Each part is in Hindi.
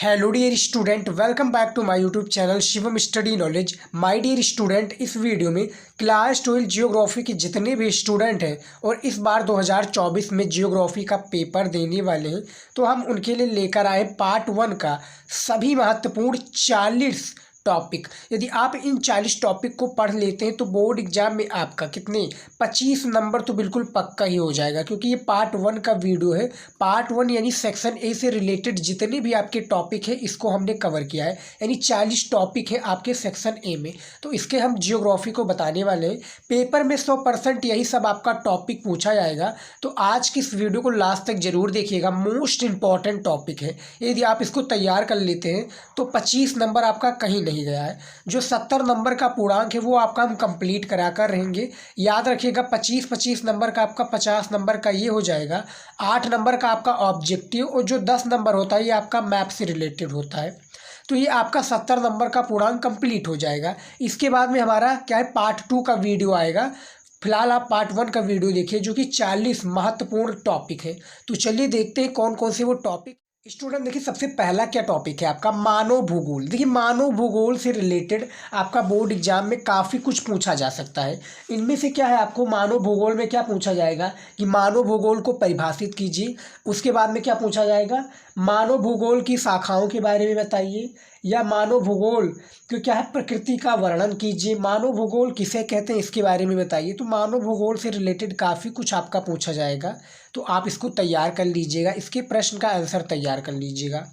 Hello dear student, welcome back to my YouTube channel Shivam study knowledge. My dear student, इस वीडियो में क्लास 12 जियोग्राफी के जितने भी स्टूडेंट हैं और इस बार 2024 में जियोग्राफी का पेपर देने वाले हैं, तो हम उनके लिए लेकर आए पार्ट 1 का सभी महत्वपूर्ण 40 टॉपिक। यदि आप इन 40 टॉपिक को पढ़ लेते हैं तो बोर्ड एग्जाम में आपका कितने 25 नंबर तो बिल्कुल पक्का ही हो जाएगा, क्योंकि ये पार्ट 1 का वीडियो है। पार्ट 1 यानी सेक्शन ए से रिलेटेड जितने भी आपके टॉपिक है इसको हमने कवर किया है, यानी 40 टॉपिक है आपके सेक्शन ए में। तो इसके हम जियोग्राफी को बताने वाले हैं। पेपर में 100% यही सब आपका टॉपिक पूछा जाएगा, तो आज की इस वीडियो को लास्ट तक जरूर देखिएगा। मोस्ट इंपॉर्टेंट टॉपिक है, यदि आप इसको तैयार कर लेते हैं तो 25 नंबर आपका कहीं नहीं गया है। जो 70 नंबर का पूर्णांक है वो आपका हम कंप्लीट करा कर रहेंगे। याद रखिएगा 25 नंबर का आपका 50 नंबर का ये हो जाएगा। 8 नंबर का आपका ऑब्जेक्टिव और जो 10 नंबर होता है ये आपका मैप से रिलेटेड होता है। तो ये आपका 70 नंबर का पूर्णांक कंप्लीट हो जाएगा। इसके बाद में हमारा क्या है, पार्ट 2 का वीडियो आएगा। फिलहाल आप पार्ट 1 का वीडियो देखिए जो कि 40 महत्वपूर्ण टॉपिक है। तो चलिए देखते हैं कौन कौन से वो टॉपिक। स्टूडेंट देखिए, सबसे पहला क्या टॉपिक है आपका, मानव भूगोल। देखिए मानव भूगोल से रिलेटेड आपका बोर्ड एग्जाम में काफ़ी कुछ पूछा जा सकता है। इनमें से क्या है, आपको मानव भूगोल में क्या पूछा जाएगा कि मानव भूगोल को परिभाषित कीजिए। उसके बाद में क्या पूछा जाएगा, मानव भूगोल की शाखाओं के बारे में बताइए, या मानव भूगोल को क्या है प्रकृति का वर्णन कीजिए। मानव भूगोल किसे कहते हैं इसके बारे में बताइए। तो मानव भूगोल से रिलेटेड काफ़ी कुछ आपका पूछा जाएगा, तो आप इसको तैयार कर लीजिएगा, इसके प्रश्न का आंसर तैयार कर लीजिएगा।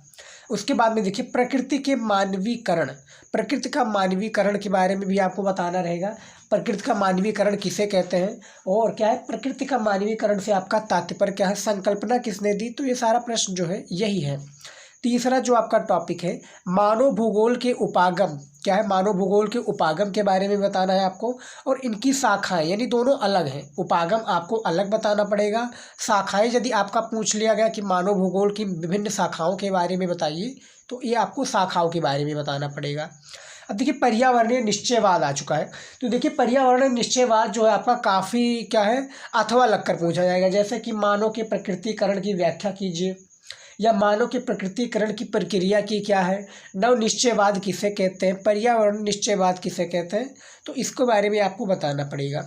उसके बाद में देखिए प्रकृति के मानवीकरण, प्रकृति का मानवीकरण के बारे में भी आपको बताना रहेगा। प्रकृति का मानवीकरण किसे कहते हैं और क्या है प्रकृति का मानवीकरण से आपका तात्पर्य क्या है, संकल्पना किसने दी। तो ये सारा प्रश्न जो है यही है। तीसरा जो आपका टॉपिक है, मानव भूगोल के उपागम क्या है, मानव भूगोल के उपागम के बारे में बताना है आपको, और इनकी शाखाएं, यानी दोनों अलग हैं। उपागम आपको अलग बताना पड़ेगा, शाखाएं यदि आपका पूछ लिया गया कि मानव भूगोल की विभिन्न शाखाओं के बारे में बताइए तो ये आपको शाखाओं के बारे में बताना पड़ेगा। अब देखिए पर्यावरणीय निश्चयवाद आ चुका है। तो देखिए पर्यावरणीय निश्चयवाद जो है आपका काफ़ी क्या है अथवा लगकर पूछा जाएगा, जैसे कि मानव के प्रकृतिकरण की व्याख्या कीजिए, या मानव के प्रकृतिकरण की प्रक्रिया की क्या है, नव निश्चयवाद किसे कहते हैं, पर्यावरण निश्चयवाद किसे कहते हैं। तो इसके बारे में आपको बताना पड़ेगा।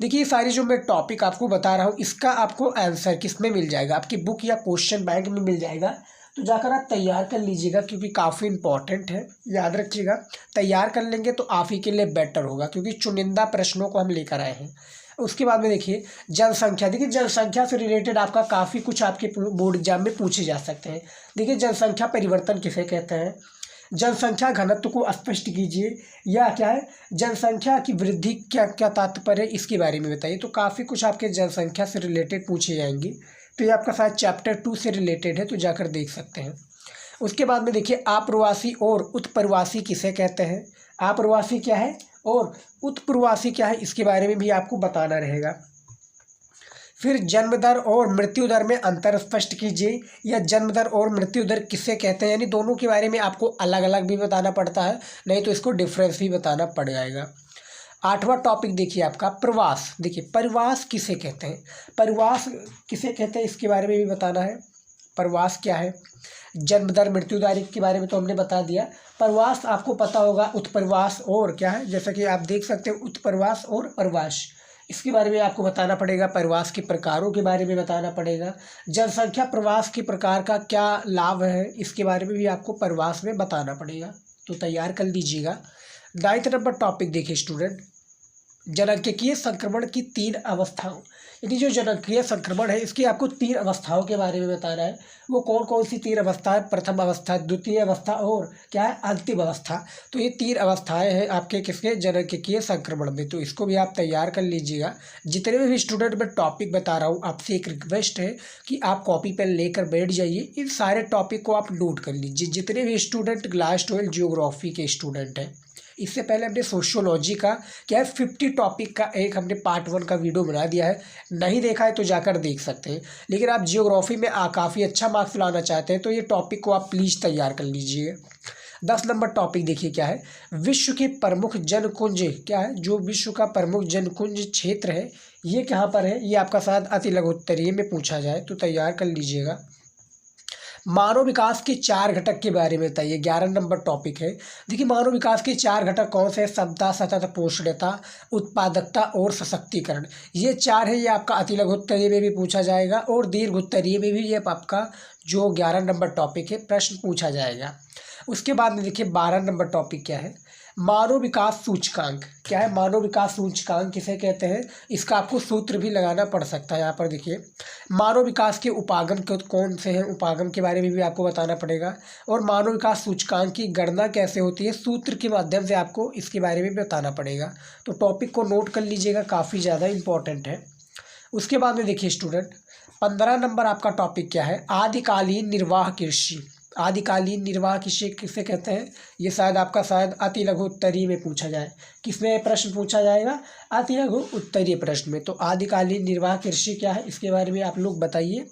देखिए ये सारी जो मैं टॉपिक आपको बता रहा हूँ इसका आपको आंसर किस में मिल जाएगा, आपकी बुक या क्वेश्चन बैंक में मिल जाएगा। तो जाकर आप तैयार कर लीजिएगा, क्योंकि काफ़ी इंपॉर्टेंट है। याद रखिएगा तैयार कर लेंगे तो आप ही के लिए बेटर होगा, क्योंकि चुनिंदा प्रश्नों को हम लेकर आए हैं। उसके बाद में देखिए जनसंख्या। देखिए जनसंख्या से रिलेटेड आपका काफ़ी कुछ आपके बोर्ड एग्जाम में पूछे जा सकते हैं। देखिए जनसंख्या परिवर्तन किसे कहते हैं, जनसंख्या घनत्व को स्पष्ट कीजिए, या क्या है जनसंख्या की वृद्धि क्या क्या तात्पर्य है इसके बारे में बताइए। तो काफ़ी कुछ आपके जनसंख्या से रिलेटेड पूछे जाएंगे। तो ये आपका शायद चैप्टर 2 से रिलेटेड है, तो जाकर देख सकते हैं। उसके बाद में देखिए आप्रवासी और उत्प्रवासी किसे कहते हैं, आप्रवासी क्या है और उत्प्रवासी क्या है इसके बारे में भी आपको बताना रहेगा। फिर जन्म दर और मृत्यु दर में अंतर स्पष्ट कीजिए, या जन्म दर और मृत्यु दर किसे कहते हैं, यानी दोनों के बारे में आपको अलग अलग भी बताना पड़ता है, नहीं तो इसको डिफरेंस भी बताना पड़ जाएगा। 8वां टॉपिक देखिए आपका प्रवास। देखिए प्रवास किसे कहते हैं, प्रवास किसे कहते हैं इसके बारे में भी बताना है। प्रवास क्या है, जन्म दर मृत्यु दर के बारे में तो हमने बता दिया। प्रवास आपको पता होगा, उत्प्रवास और क्या है, जैसा कि आप देख सकते हो उत्प्रवास और प्रवास, इसके बारे में आपको बताना पड़ेगा। प्रवास के प्रकारों के बारे में बताना पड़ेगा। जनसंख्या प्रवास के प्रकार का क्या लाभ है इसके बारे में भी आपको प्रवास में बताना पड़ेगा, तो तैयार कर लीजिएगा। 9वां नंबर टॉपिक देखिए स्टूडेंट, जनक संक्रमण की 3 अवस्थाओं। यदि जो जनक संक्रमण है इसकी आपको 3 अवस्थाओं के बारे में बताना है। वो कौन कौन सी 3 अवस्थाएं, प्रथम अवस्था, द्वितीय अवस्था और क्या है अंतिम अवस्था। तो ये 3 अवस्थाएं हैं आपके किसके जनक संक्रमण में, तो इसको भी आप तैयार कर लीजिएगा। जितने भी स्टूडेंट मैं टॉपिक बता रहा हूँ आपसे एक रिक्वेस्ट है कि आप कॉपी पेन लेकर बैठ जाइए, इन सारे टॉपिक को आप नोट कर लीजिए। जितने भी स्टूडेंट क्लास 12 जियोग्राफी के स्टूडेंट हैं, इससे पहले हमने सोशियोलॉजी का क्या है 50 टॉपिक का एक हमने पार्ट 1 का वीडियो बना दिया है, नहीं देखा है तो जाकर देख सकते हैं। लेकिन आप जियोग्राफी में काफ़ी अच्छा मार्क्स लाना चाहते हैं तो ये टॉपिक को आप प्लीज़ तैयार कर लीजिए। 10 नंबर टॉपिक देखिए क्या है, विश्व के प्रमुख जनकुंज क्या है, जो विश्व का प्रमुख जनकुंज क्षेत्र है ये कहाँ पर है, ये आपका शायद अति लघु उत्तरीय में पूछा जाए, तो तैयार कर लीजिएगा। मानव विकास के 4 घटक के बारे में बताइए। 11 नंबर टॉपिक है। देखिए मानव विकास के 4 घटक कौन से हैं? क्षमता, सतत पोषणता, उत्पादकता और सशक्तिकरण। ये 4 है। ये आपका अति लघु उत्तरीय में भी पूछा जाएगा और दीर्घ उत्तरीय में भी ये आपका जो 11 नंबर टॉपिक है प्रश्न पूछा जाएगा। उसके बाद में देखिए 12 नंबर टॉपिक क्या है? मानव विकास सूचकांक। क्या है मानव विकास सूचकांक? किसे कहते हैं? इसका आपको सूत्र भी लगाना पड़ सकता है। यहाँ पर देखिए मानव विकास के उपागम कौन से हैं, उपागम के बारे में भी आपको बताना पड़ेगा। और मानव विकास सूचकांक की गणना कैसे होती है, सूत्र के माध्यम से आपको इसके बारे में बताना पड़ेगा। तो टॉपिक को नोट कर लीजिएगा, काफ़ी ज़्यादा इंपॉर्टेंट है। उसके बाद में देखिए स्टूडेंट 15 नंबर आपका टॉपिक क्या है? आदिकालीन निर्वाह कृषि। आदिकालीन निर्वाह कृषि किसे कहते हैं? ये शायद अति लघु उत्तरीय में पूछा जाए। किसमें प्रश्न पूछा जाएगा? अति लघु उत्तरीय प्रश्न में। तो आदिकालीन निर्वाह कृषि क्या है, इसके बारे में आप लोग बताइए।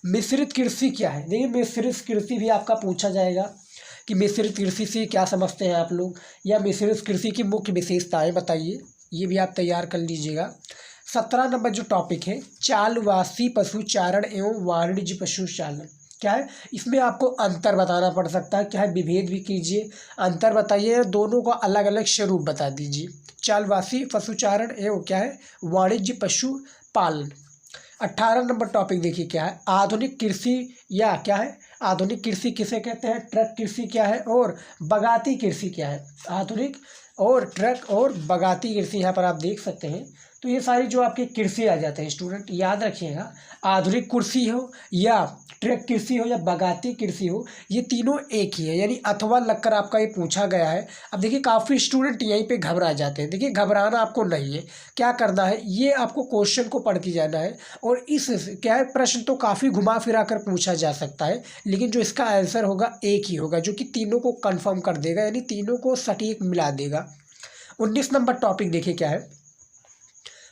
मिश्रित कृषि क्या है? देखिए मिश्रित कृषि भी आपका पूछा जाएगा कि मिश्रित कृषि से क्या समझते हैं आप लोग, या मिश्रित कृषि की मुख्य विशेषताएं बताइए। ये भी आप तैयार कर लीजिएगा। 17 नंबर जो टॉपिक है, चालवासी पशुचारण एवं वाणिज्य पशुचालन। क्या है? इसमें आपको अंतर बताना पड़ सकता है। क्या है? विभेद भी कीजिए, अंतर बताइए, दोनों का अलग अलग स्वरूप बता दीजिए। चालवासी पशुचारण एवं क्या है? वाणिज्य पशुपालन। 18 नंबर टॉपिक देखिए क्या है? आधुनिक कृषि या क्या है? आधुनिक कृषि किसे कहते हैं? ट्रक कृषि क्या है? और बगाती कृषि क्या है? आधुनिक और ट्रक और बगाती कृषि यहाँ पर आप देख सकते हैं। तो ये सारी जो आपके कृषि आ जाते हैं स्टूडेंट, याद रखिएगा। आधुनिक कृषि हो या ट्रक कृषि हो या बगाती कृषि हो, ये तीनों एक ही है, यानी अथवा लगकर आपका ये पूछा गया है। अब देखिए काफ़ी स्टूडेंट यहीं पे घबरा जाते हैं। देखिए घबराना आपको नहीं है। क्या करना है, ये आपको क्वेश्चन को पढ़ के जाना है। और इस क्या है, प्रश्न तो काफ़ी घुमा फिरा कर पूछा जा सकता है, लेकिन जो इसका आंसर होगा एक ही होगा, जो कि तीनों को कन्फर्म कर देगा, यानी तीनों को सटीक मिला देगा। 19 नंबर टॉपिक देखिए क्या है?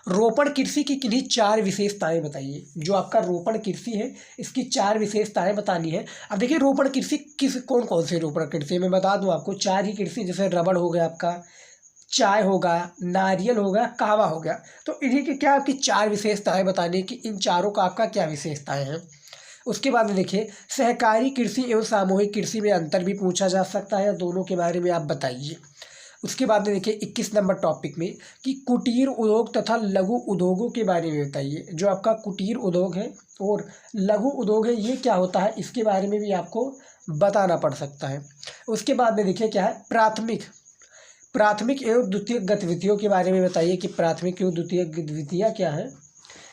रोपण कृषि की किन्हीं 4 विशेषताएं बताइए। जो आपका रोपण कृषि है इसकी 4 विशेषताएं बतानी है। अब देखिए रोपण कृषि कौन कौन से रोपण कृषि मैं बता दूं आपको। 4 ही कृषि, जैसे रबड़ हो गया आपका, चाय होगा, नारियल हो गया, कहवा हो गया। तो इन्हीं की क्या आपकी 4 विशेषताएं बतानी है कि इन चारों का आपका क्या विशेषताएं हैं। उसके बाद में देखिए सहकारी कृषि एवं सामूहिक कृषि में अंतर भी पूछा जा सकता है, दोनों के बारे में आप बताइए। उसके बाद में देखिए 21 नंबर टॉपिक में कि कुटीर उद्योग तथा लघु उद्योगों के बारे में बताइए। जो आपका कुटीर उद्योग है और लघु उद्योग है, ये क्या होता है, इसके बारे में भी आपको बताना पड़ सकता है। उसके बाद में देखिए क्या है? प्राथमिक एवं द्वितीयक गतिविधियों के बारे में बताइए कि प्राथमिक एवं द्वितीयक गतिविधियाँ क्या है।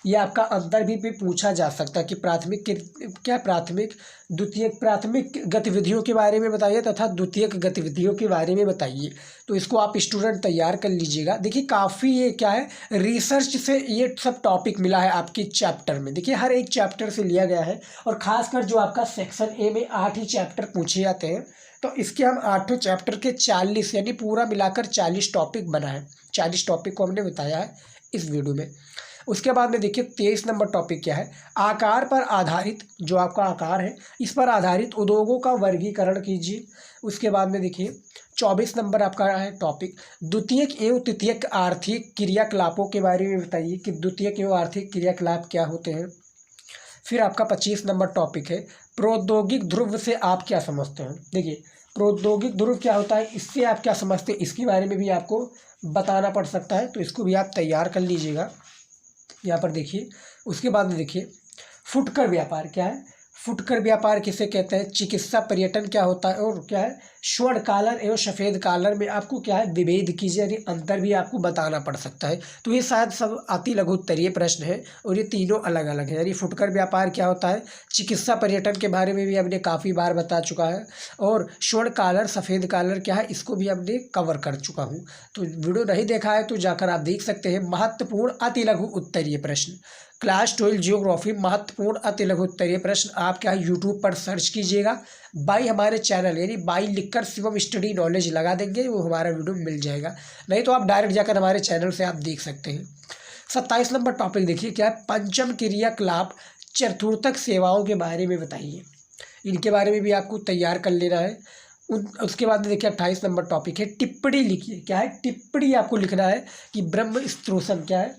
ये आपका अंतर भी पूछा जा सकता है कि प्राथमिक गतिविधियों के बारे में बताइए तथा द्वितीयक गतिविधियों के बारे में बताइए। तो इसको आप स्टूडेंट तैयार कर लीजिएगा। देखिए काफ़ी ये क्या है, रिसर्च से ये सब टॉपिक मिला है आपके चैप्टर में। देखिए हर एक चैप्टर से लिया गया है, और ख़ासकर जो आपका सेक्शन ए में 8 ही चैप्टर पूछे जाते हैं, तो इसके हम 8 चैप्टर के 40 यानी पूरा मिलाकर 40 टॉपिक बना है। 40 टॉपिक को हमने बताया है इस वीडियो में। उसके बाद में देखिए 23 नंबर टॉपिक क्या है? आकार पर आधारित, जो आपका आकार है इस पर आधारित उद्योगों का वर्गीकरण कीजिए। उसके बाद में देखिए 24 नंबर आपका है टॉपिक द्वितीयक एवं तृतीयक आर्थिक क्रियाकलापों के बारे में बताइए कि द्वितीयक एवं आर्थिक क्रियाकलाप क्या होते हैं। फिर आपका 25 नंबर टॉपिक है प्रौद्योगिक ध्रुव से आप क्या समझते हैं। देखिए प्रौद्योगिक ध्रुव क्या होता है, इससे आप क्या समझते हैं, इसके बारे में भी आपको बताना पड़ सकता है। तो इसको भी आप तैयार कर लीजिएगा। यहाँ पर देखिए उसके बाद में देखिए फुटकर व्यापार क्या है? फुटकर व्यापार किसे कहते हैं? चिकित्सा पर्यटन क्या होता है? और क्या है स्वर्ण कॉलर एवं सफ़ेद कॉलर में आपको क्या है विभेद कीजिए, यानी अंतर भी आपको बताना पड़ सकता है। तो ये शायद सब अति लघु उत्तरीय प्रश्न है और ये तीनों अलग अलग है। यानी फुटकर व्यापार क्या होता है, चिकित्सा पर्यटन के बारे में भी हमने काफ़ी बार बता चुका है, और स्वर्ण कॉलर सफ़ेद कॉलर क्या है इसको भी हमने कवर कर चुका हूँ। तो वीडियो नहीं देखा है तो जाकर आप देख सकते हैं। महत्वपूर्ण अति लघु उत्तरीय प्रश्न क्लास 12 जियोग्राफी महत्वपूर्ण अति लघु उत्तरीय प्रश्न आप क्या यूट्यूब पर सर्च कीजिएगा, बाई हमारे चैनल यानी बाई लिखकर शिवम स्टडी नॉलेज लगा देंगे, वो हमारा वीडियो मिल जाएगा। नहीं तो आप डायरेक्ट जाकर हमारे चैनल से आप देख सकते हैं। 27 नंबर टॉपिक देखिए क्या है? पंचम क्रियाकलाप चतुर्थक सेवाओं के बारे में बताइए। इनके बारे में भी आपको तैयार कर लेना है। उसके बाद देखिए 28 नंबर टॉपिक है टिप्पणी लिखिए। क्या है? टिप्पणी आपको लिखना है कि ब्रह्म स्त्रोतम क्या है,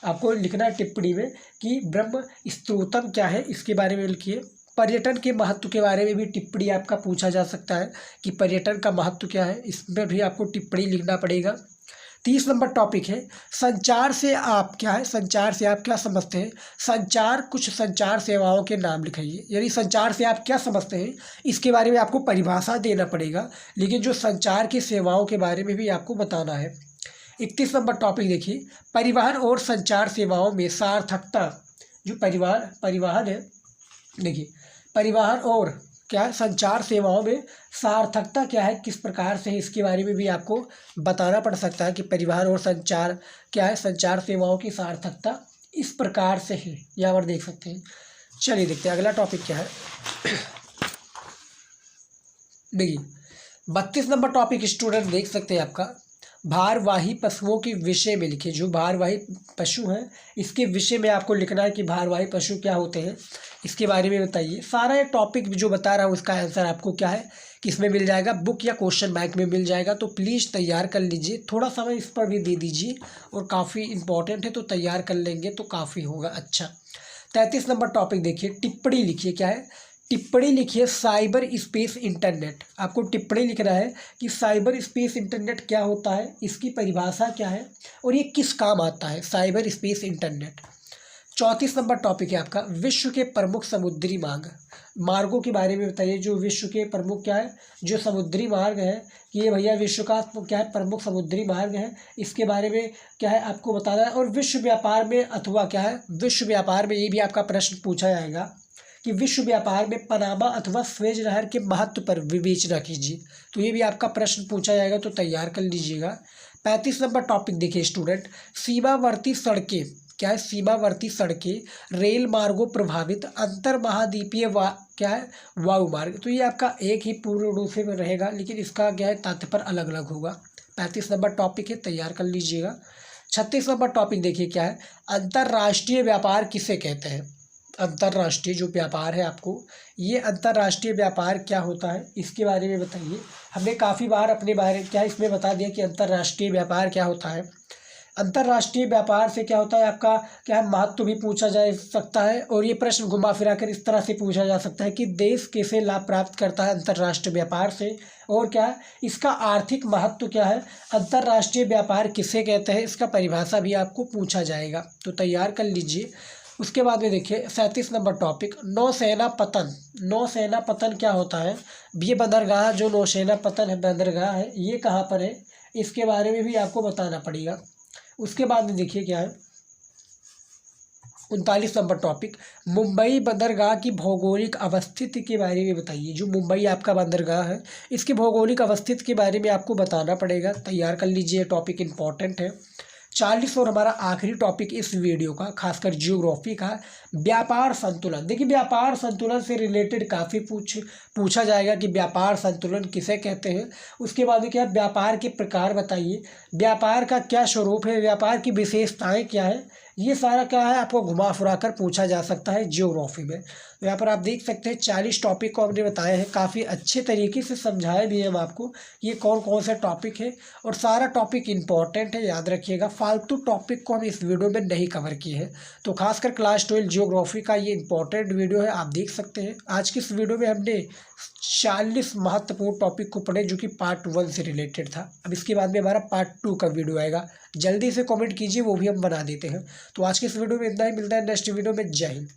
आपको लिखना है टिप्पणी में कि ब्रह्म स्त्रोतम क्या है, इसके बारे में लिखिए। पर्यटन के महत्व के बारे में भी टिप्पणी आपका पूछा जा सकता है कि पर्यटन का महत्व क्या है, इसमें भी आपको टिप्पणी लिखना पड़ेगा। 30 नंबर टॉपिक है संचार से आप क्या है, संचार से आप क्या समझते हैं। संचार, कुछ संचार सेवाओं के नाम लिखाइए, यानी संचार से आप क्या समझते हैं इसके बारे में आपको परिभाषा देना पड़ेगा, लेकिन जो संचार की सेवाओं के बारे में भी आपको बताना है। 31 नंबर टॉपिक देखिए, परिवहन और संचार सेवाओं में सार्थकता। जो परिवहन है, देखिए परिवहन और क्या संचार सेवाओं में सार्थकता क्या है, किस प्रकार से है, इसके बारे में भी आपको बताना पड़ सकता है कि परिवहन और संचार क्या है, संचार सेवाओं की सार्थकता इस प्रकार से है, यहाँ पर देख सकते हैं। चलिए देखते हैं अगला टॉपिक क्या है। देखिए 32 नंबर टॉपिक स्टूडेंट देख सकते हैं आपका, भारवाही पशुओं के विषय में लिखे। जो भारवाही पशु हैं इसके विषय में आपको लिखना है कि भारवाही पशु क्या होते हैं, इसके बारे में बताइए। सारा ये टॉपिक जो बता रहा हूँ उसका आंसर आपको क्या है, किसमें मिल जाएगा, बुक या क्वेश्चन बैंक में मिल जाएगा। तो प्लीज़ तैयार कर लीजिए, थोड़ा समय इस पर भी दे दीजिए, और काफ़ी इंपॉर्टेंट है तो तैयार कर लेंगे तो काफ़ी होगा अच्छा। 33 नंबर टॉपिक देखिए, टिप्पणी लिखिए। क्या है, टिप्पणी लिखिए साइबर स्पेस इंटरनेट। आपको टिप्पणी लिखना है कि साइबर स्पेस इंटरनेट क्या होता है, इसकी परिभाषा क्या है और ये किस काम आता है, cyber space internet. 34 number topic है आपका, विश्व के प्रमुख समुद्री मार्गों के बारे में बताइए। जो विश्व के प्रमुख क्या है, जो समुद्री मार्ग है, कि ये भैया विश्व का क्या है, प्रमुख समुद्री मार्ग है, इसके बारे में क्या है आपको बताना है। और विश्व व्यापार में अथवा क्या है, विश्व व्यापार में ये भी आपका प्रश्न पूछा जाएगा कि विश्व व्यापार में पनामा अथवा स्वेज नहर के महत्व पर विवेचना कीजिए। तो ये भी आपका प्रश्न पूछा जाएगा, तो तैयार कर लीजिएगा। 35 नंबर टॉपिक देखिए स्टूडेंट, सीमावर्ती सड़कें। क्या है, सीमावर्ती सड़कें, रेल मार्गों प्रभावित अंतर महाद्वीपीय क्या है, वायु मार्ग। तो ये आपका एक ही पूर्ण रूप से रहेगा, लेकिन इसका क्या है तात्पर्य अलग अलग होगा। 35 नंबर टॉपिक है, तैयार कर लीजिएगा। 36 नंबर टॉपिक देखिए क्या है, अंतर्राष्ट्रीय व्यापार किसे कहते हैं। अंतर्राष्ट्रीय जो व्यापार है आपको, ये अंतर्राष्ट्रीय व्यापार क्या होता है इसके बारे में बताइए। हमने काफ़ी बार अपने बारे क्या इसमें बता दिया कि अंतर्राष्ट्रीय व्यापार क्या होता है। अंतर्राष्ट्रीय व्यापार से क्या होता है आपका क्या है, महत्व भी पूछा जा सकता है, और ये प्रश्न घुमा फिरा कर इस तरह से पूछा जा सकता है कि देश कैसे लाभ प्राप्त करता है अंतर्राष्ट्रीय व्यापार से, और क्या है इसका आर्थिक महत्व क्या है, अंतर्राष्ट्रीय व्यापार किसे कहते हैं, इसका परिभाषा भी आपको पूछा जाएगा, तो तैयार कर लीजिए। उसके बाद में देखिए 37 नंबर टॉपिक, नौसेना पतन। नौसेना पतन क्या होता है, ये बंदरगाह, जो नौसेना पतन है बंदरगाह है, ये कहाँ पर है, इसके बारे में भी आपको बताना पड़ेगा। उसके बाद में देखिए क्या है 39 नंबर टॉपिक, मुंबई बंदरगाह की भौगोलिक अवस्थिति के बारे में बताइए। जो मुंबई आपका बंदरगाह है इसकी भौगोलिक अवस्थिति के बारे में आपको बताना पड़ेगा, तैयार कर लीजिए, टॉपिक इंपॉर्टेंट है। 40 और हमारा आखिरी टॉपिक इस वीडियो का, खासकर जियोग्राफी का, व्यापार संतुलन। देखिए व्यापार संतुलन से रिलेटेड काफ़ी पूछा जाएगा कि व्यापार संतुलन किसे कहते हैं। उसके बाद क्या, व्यापार के प्रकार बताइए, व्यापार का क्या स्वरूप है, व्यापार की विशेषताएं क्या है, ये सारा क्या है आपको घुमा फिरा कर पूछा जा सकता है जियोग्राफी में। तो यहाँ पर आप देख सकते हैं 40 टॉपिक को हमने बताए हैं, काफ़ी अच्छे तरीके से समझाए भी हम आपको ये कौन कौन से टॉपिक है, और सारा टॉपिक इंपॉर्टेंट है, याद रखिएगा। फालतू टॉपिक को हम इस वीडियो में नहीं कवर किए हैं। तो खासकर क्लास 12 जियोग्राफी का ये इंपॉर्टेंट वीडियो है, आप देख सकते हैं। आज की इस वीडियो में हमने 40 महत्वपूर्ण टॉपिक को पढ़े, जो कि पार्ट 1 से रिलेटेड था। अब इसके बाद में हमारा पार्ट 2 का वीडियो आएगा, जल्दी से कमेंट कीजिए, वो भी हम बना देते हैं। तो आज के इस वीडियो में इतना ही, मिलता है नेक्स्ट वीडियो में। जय हिंद।